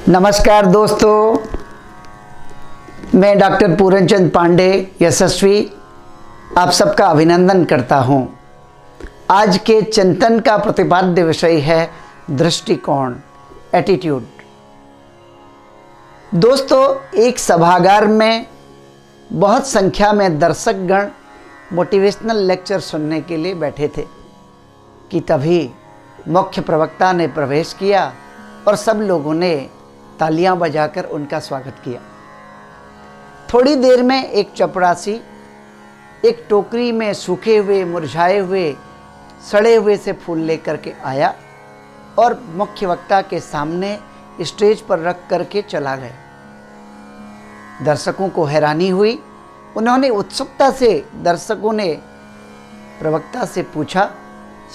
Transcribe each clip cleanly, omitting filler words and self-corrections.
नमस्कार दोस्तों, मैं डॉक्टर पूरनचंद पांडे यशस्वी आप सबका अभिनंदन करता हूं। आज के चिंतन का प्रतिपाद्य विषय है दृष्टिकोण, एटीट्यूड। दोस्तों, एक सभागार में बहुत संख्या में दर्शकगण मोटिवेशनल लेक्चर सुनने के लिए बैठे थे कि तभी मुख्य प्रवक्ता ने प्रवेश किया और सब लोगों ने तालियां बजाकर उनका स्वागत किया। थोड़ी देर में एक चपरासी एक टोकरी में सूखे हुए, मुरझाए हुए, सड़े हुए से फूल लेकर के आया और मुख्य वक्ता के सामने स्टेज पर रख करके चला गया। दर्शकों को हैरानी हुई। उन्होंने उत्सुकता से, दर्शकों ने प्रवक्ता से पूछा,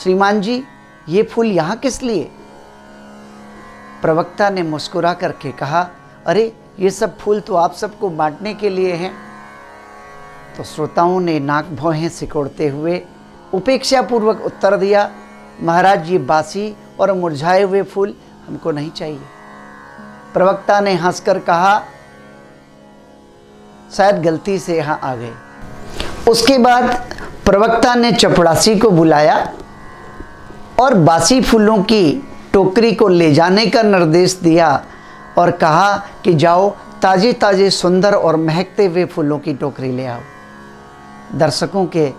श्रीमान जी, ये फूल यहाँ किस लिए? प्रवक्ता ने मुस्कुरा करके कहा, अरे ये सब फूल तो आप सबको बांटने के लिए हैं। तो श्रोताओं ने नाक भौहें सिकोड़ते हुए उपेक्षापूर्वक उत्तर दिया, महाराज, ये बासी और मुरझाए हुए फूल हमको नहीं चाहिए। प्रवक्ता ने हंसकर कहा, शायद गलती से यहाँ आ गए। उसके बाद प्रवक्ता ने चपरासी को बुलाया और बासी फूलों की टोकरी को ले जाने का निर्देश दिया और कहा कि जाओ ताजे ताजे, सुंदर और महकते हुए फूलों की टोकरी ले आओ। दर्शकों के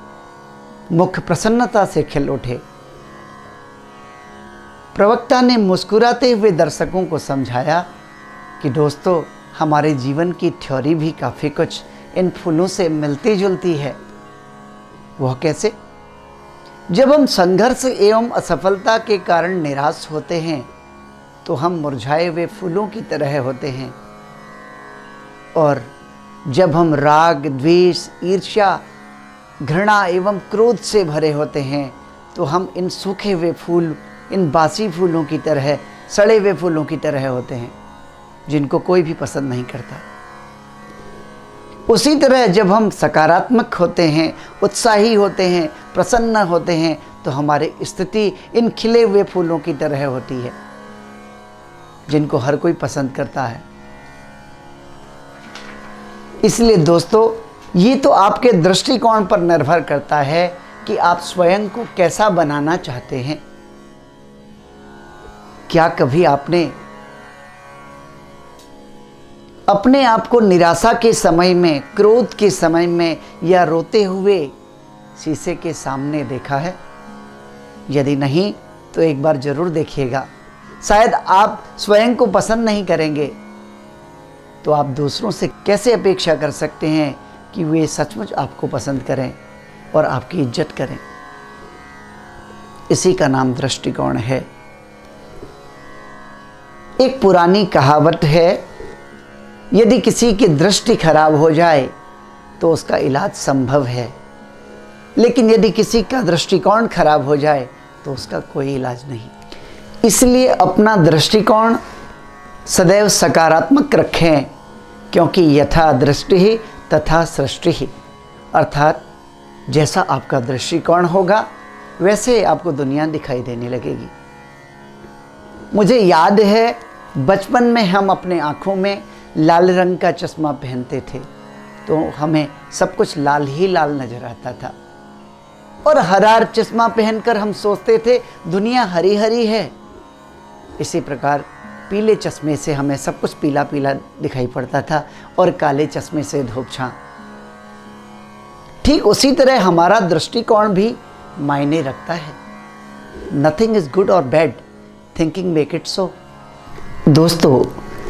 मुख प्रसन्नता से खिल उठे। प्रवक्ता ने मुस्कुराते हुए दर्शकों को समझाया कि दोस्तों, हमारे जीवन की थ्योरी भी काफ़ी कुछ इन फूलों से मिलती जुलती है। वह कैसे? जब हम संघर्ष एवं असफलता के कारण निराश होते हैं तो हम मुरझाए हुए फूलों की तरह होते हैं, और जब हम राग, द्वेष, ईर्ष्या, घृणा एवं क्रोध से भरे होते हैं तो हम इन सूखे हुए फूल, इन बासी फूलों की तरह, सड़े हुए फूलों की तरह होते हैं जिनको कोई भी पसंद नहीं करता। उसी तरह जब हम सकारात्मक होते हैं, उत्साही होते हैं, प्रसन्न होते हैं तो हमारी स्थिति इन खिले हुए फूलों की तरह होती है जिनको हर कोई पसंद करता है। इसलिए दोस्तों, ये तो आपके दृष्टिकोण पर निर्भर करता है कि आप स्वयं को कैसा बनाना चाहते हैं। क्या कभी आपने अपने आप को निराशा के समय में, क्रोध के समय में या रोते हुए शीशे के सामने देखा है? यदि नहीं तो एक बार जरूर देखिएगा। शायद आप स्वयं को पसंद नहीं करेंगे तो आप दूसरों से कैसे अपेक्षा कर सकते हैं कि वे सचमुच आपको पसंद करें और आपकी इज्जत करें? इसी का नाम दृष्टिकोण है। एक पुरानी कहावत है, यदि किसी की दृष्टि खराब हो जाए तो उसका इलाज संभव है, लेकिन यदि किसी का दृष्टिकोण खराब हो जाए तो उसका कोई इलाज नहीं। इसलिए अपना दृष्टिकोण सदैव सकारात्मक रखें, क्योंकि यथा दृष्टि ही तथा सृष्टि ही, अर्थात जैसा आपका दृष्टिकोण होगा वैसे आपको दुनिया दिखाई देने लगेगी। मुझे याद है, बचपन में हम अपने आँखों में लाल रंग का चश्मा पहनते थे तो हमें सब कुछ लाल ही लाल नजर आता था, और हरा चश्मा पहनकर हम सोचते थे दुनिया हरी हरी है। इसी प्रकार पीले चश्मे से हमें सब कुछ पीला पीला दिखाई पड़ता था और काले चश्मे से धूप छां। ठीक उसी तरह हमारा दृष्टिकोण भी मायने रखता है। नथिंग इज गुड और bad, thinking make it so. दोस्तों,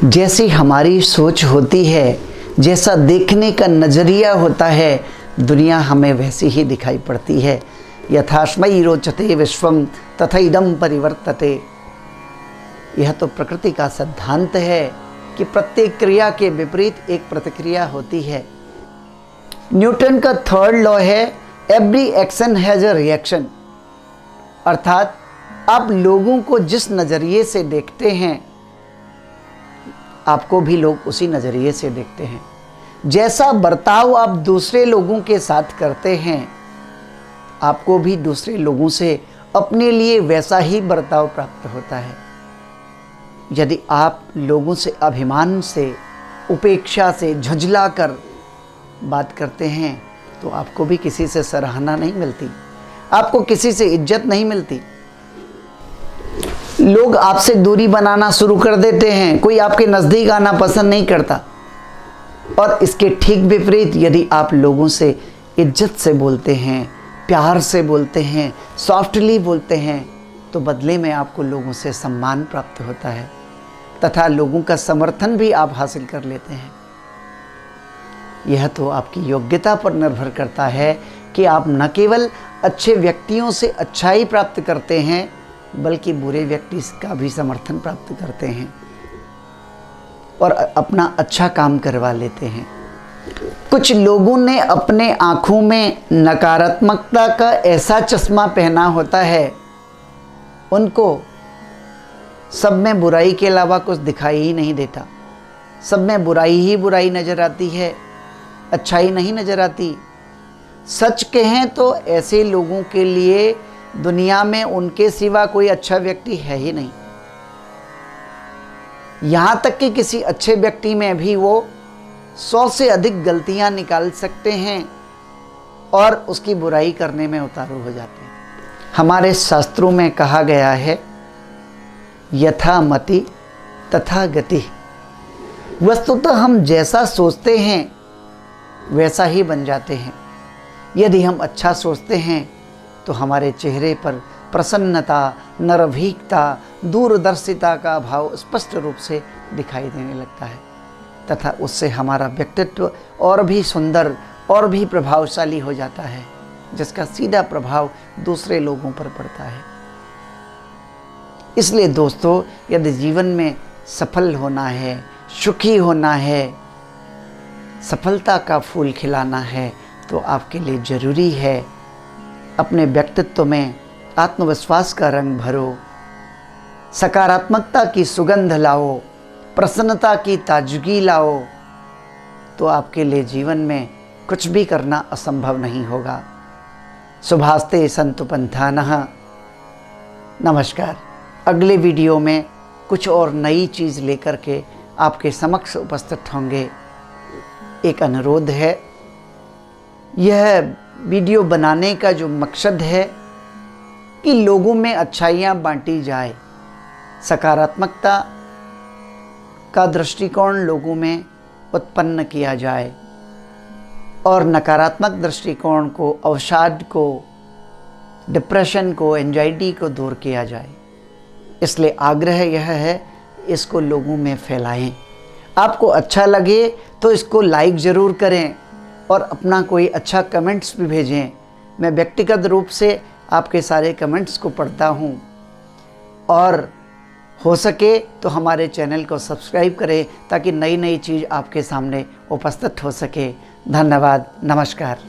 जैसी हमारी सोच होती है, जैसा देखने का नज़रिया होता है, दुनिया हमें वैसी ही दिखाई पड़ती है। यथास्मै रोचते विश्वम तथैदं परिवर्तते। यह तो प्रकृति का सिद्धांत है कि प्रत्येक क्रिया के विपरीत एक प्रतिक्रिया होती है। न्यूटन का थर्ड लॉ है, every action has a reaction, अर्थात आप लोगों को जिस नज़रिए से देखते हैं आपको भी लोग उसी नज़रिए से देखते हैं। जैसा बर्ताव आप दूसरे लोगों के साथ करते हैं आपको भी दूसरे लोगों से अपने लिए वैसा ही बर्ताव प्राप्त होता है। यदि आप लोगों से अभिमान से, उपेक्षा से, झुंझला कर बात करते हैं तो आपको भी किसी से सराहना नहीं मिलती, आपको किसी से इज्जत नहीं मिलती। लोग आपसे दूरी बनाना शुरू कर देते हैं, कोई आपके नज़दीक आना पसंद नहीं करता। और इसके ठीक विपरीत यदि आप लोगों से इज्जत से बोलते हैं, प्यार से बोलते हैं, सॉफ्टली बोलते हैं, तो बदले में आपको लोगों से सम्मान प्राप्त होता है तथा लोगों का समर्थन भी आप हासिल कर लेते हैं। यह तो आपकी योग्यता पर निर्भर करता है कि आप न केवल अच्छे व्यक्तियों से अच्छाई प्राप्त करते हैं बल्कि बुरे व्यक्ति का भी समर्थन प्राप्त करते हैं और अपना अच्छा काम करवा लेते हैं। कुछ लोगों ने अपने आँखों में नकारात्मकता का ऐसा चश्मा पहना होता है, उनको सब में बुराई के अलावा कुछ दिखाई ही नहीं देता। सब में बुराई ही बुराई नज़र आती है, अच्छाई नहीं नज़र आती। सच कहें तो ऐसे लोगों के लिए दुनिया में उनके सिवा कोई अच्छा व्यक्ति है ही नहीं। यहाँ तक कि किसी अच्छे व्यक्ति में भी वो 100 से अधिक गलतियाँ निकाल सकते हैं और उसकी बुराई करने में उतारू हो जाते हैं। हमारे शास्त्रों में कहा गया है, यथा मति तथा गति। वस्तुतः हम जैसा सोचते हैं वैसा ही बन जाते हैं। यदि हम अच्छा सोचते हैं तो हमारे चेहरे पर प्रसन्नता, निर्भीकता, दूरदर्शिता का भाव स्पष्ट रूप से दिखाई देने लगता है तथा उससे हमारा व्यक्तित्व और भी सुंदर और भी प्रभावशाली हो जाता है, जिसका सीधा प्रभाव दूसरे लोगों पर पड़ता है। इसलिए दोस्तों, यदि जीवन में सफल होना है, सुखी होना है, सफलता का फूल खिलाना है, तो आपके लिए ज़रूरी है अपने व्यक्तित्व में आत्मविश्वास का रंग भरो, सकारात्मकता की सुगंध लाओ, प्रसन्नता की ताजगी लाओ, तो आपके लिए जीवन में कुछ भी करना असंभव नहीं होगा। शुभास्ते सन्तु पंथानः। नमस्कार। अगले वीडियो में कुछ और नई चीज़ लेकर के आपके समक्ष उपस्थित होंगे। एक अनुरोध है, यह वीडियो बनाने का जो मकसद है कि लोगों में अच्छाइयाँ बांटी जाए, सकारात्मकता का दृष्टिकोण लोगों में उत्पन्न किया जाए और नकारात्मक दृष्टिकोण को, अवसाद को, डिप्रेशन को, एंजाइटी को दूर किया जाए। इसलिए आग्रह यह है, इसको लोगों में फैलाएं। आपको अच्छा लगे तो इसको लाइक ज़रूर करें और अपना कोई अच्छा कमेंट्स भी भेजें। मैं व्यक्तिगत रूप से आपके सारे कमेंट्स को पढ़ता हूँ और हो सके तो हमारे चैनल को सब्सक्राइब करें ताकि नई नई चीज़ आपके सामने उपस्थित हो सके। धन्यवाद। नमस्कार।